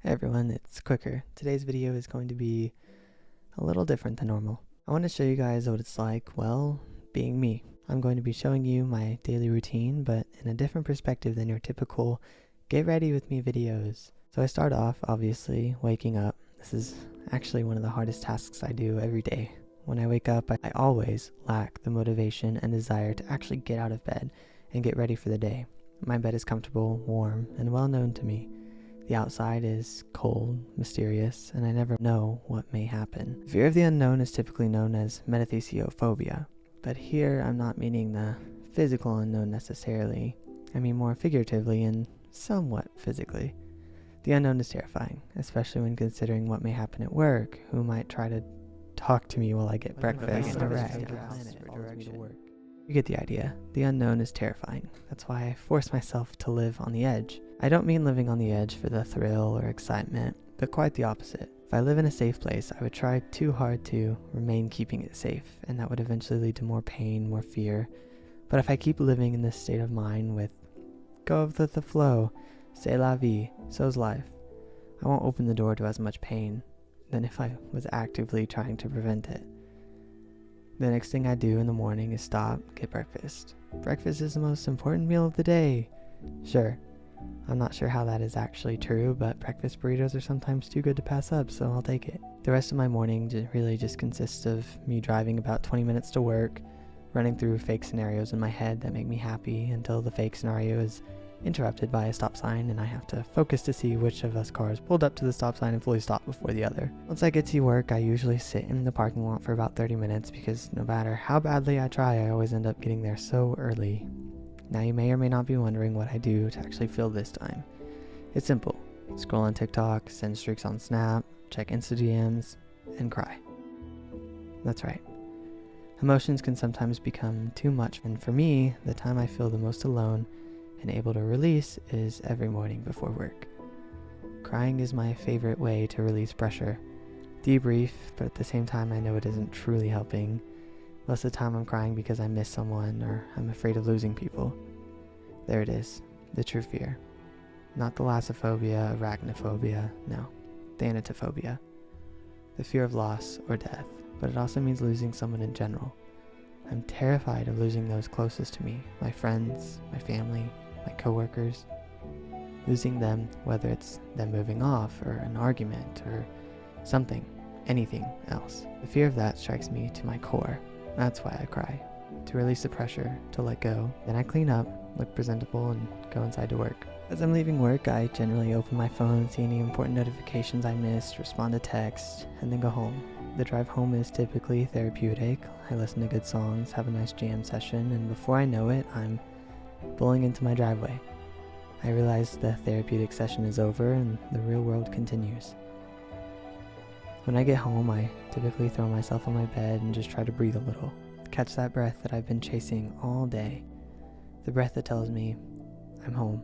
Hey everyone, it's Quicker. Today's video is going to be a little different than normal. I want to show you guys what it's like, well, being me. I'm going to be showing you my daily routine, but in a different perspective than your typical get ready with me videos. So I start off, obviously, waking up. This is actually one of the hardest tasks I do every day. When I wake up, I always lack the motivation and desire to actually get out of bed and get ready for the day. My bed is comfortable, warm, and well known to me. The outside is cold, mysterious, and I never know what may happen. Fear of the unknown is typically known as metathesiophobia, but here I'm not meaning the physical unknown necessarily. I mean more figuratively and somewhat physically. The unknown is terrifying, especially when considering what may happen at work, who might try to talk to me while I get breakfast and You get the idea. The unknown is terrifying. That's why I force myself to live on the edge. I don't mean living on the edge for the thrill or excitement, but quite the opposite. If I live in a safe place, I would try too hard to remain keeping it safe, and that would eventually lead to more pain, more fear. But if I keep living in this state of mind with go with the flow, c'est la vie, so's life, I won't open the door to as much pain than if I was actively trying to prevent it. The next thing I do in the morning is stop, get breakfast. Breakfast is the most important meal of the day. Sure, I'm not sure how that is actually true, but breakfast burritos are sometimes too good to pass up, so I'll take it. The rest of my morning really just consists of me driving about 20 minutes to work, running through fake scenarios in my head that make me happy until the fake scenario is interrupted by a stop sign and I have to focus to see which of us cars pulled up to the stop sign and fully stopped before the other. Once I get to work, I usually sit in the parking lot for about 30 minutes because no matter how badly I try, I always end up getting there so early. Now you may or may not be wondering what I do to actually fill this time. It's simple. Scroll on TikTok, send streaks on Snap, check Insta DMs, and cry. That's right. Emotions can sometimes become too much, and for me, the time I feel the most alone and able to release is every morning before work. Crying is my favorite way to release pressure. Debrief, but at the same time I know it isn't truly helping. Most of the time I'm crying because I miss someone or I'm afraid of losing people. There it is, the true fear. Not thalassophobia, arachnophobia, no, thanatophobia. The fear of loss or death, but it also means losing someone in general. I'm terrified of losing those closest to me, my friends, my family, my coworkers. Losing them, whether it's them moving off or an argument or something, anything else. The fear of that strikes me to my core. That's why I cry, to release the pressure, to let go. Then I clean up, look presentable, and go inside to work. As I'm leaving work, I generally open my phone, see any important notifications I missed, respond to text, and then go home. The drive home is typically therapeutic. I listen to good songs, have a nice jam session, and before I know it, I'm pulling into my driveway. I realize the therapeutic session is over and the real world continues. When I get home, I typically throw myself on my bed and just try to breathe a little. Catch that breath that I've been chasing all day. The breath that tells me, I'm home.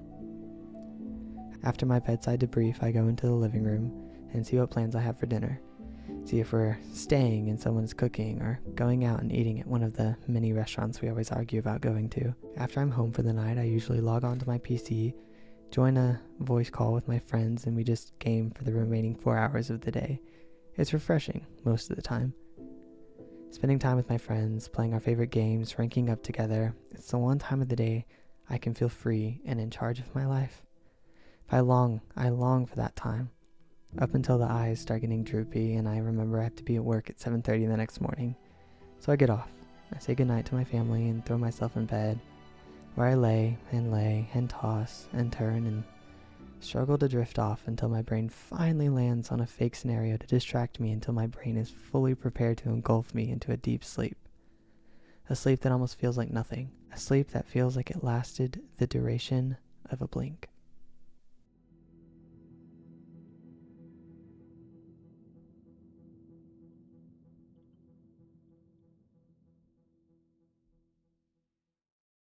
After my bedside debrief, I go into the living room and see what plans I have for dinner. See if we're staying and someone's cooking or going out and eating at one of the many restaurants we always argue about going to. After I'm home for the night, I usually log on to my PC, join a voice call with my friends, and we just game for the remaining 4 hours of the day. It's refreshing most of the time. Spending time with my friends, playing our favorite games, ranking up together, it's the one time of the day I can feel free and in charge of my life. I long for that time. Up until the eyes start getting droopy and I remember I have to be at work at 7:30 the next morning. So I get off. I say goodnight to my family and throw myself in bed, where I lay and toss and turn and struggle to drift off until my brain finally lands on a fake scenario to distract me until my brain is fully prepared to engulf me into a deep sleep. A sleep that almost feels like nothing. A sleep that feels like it lasted the duration of a blink.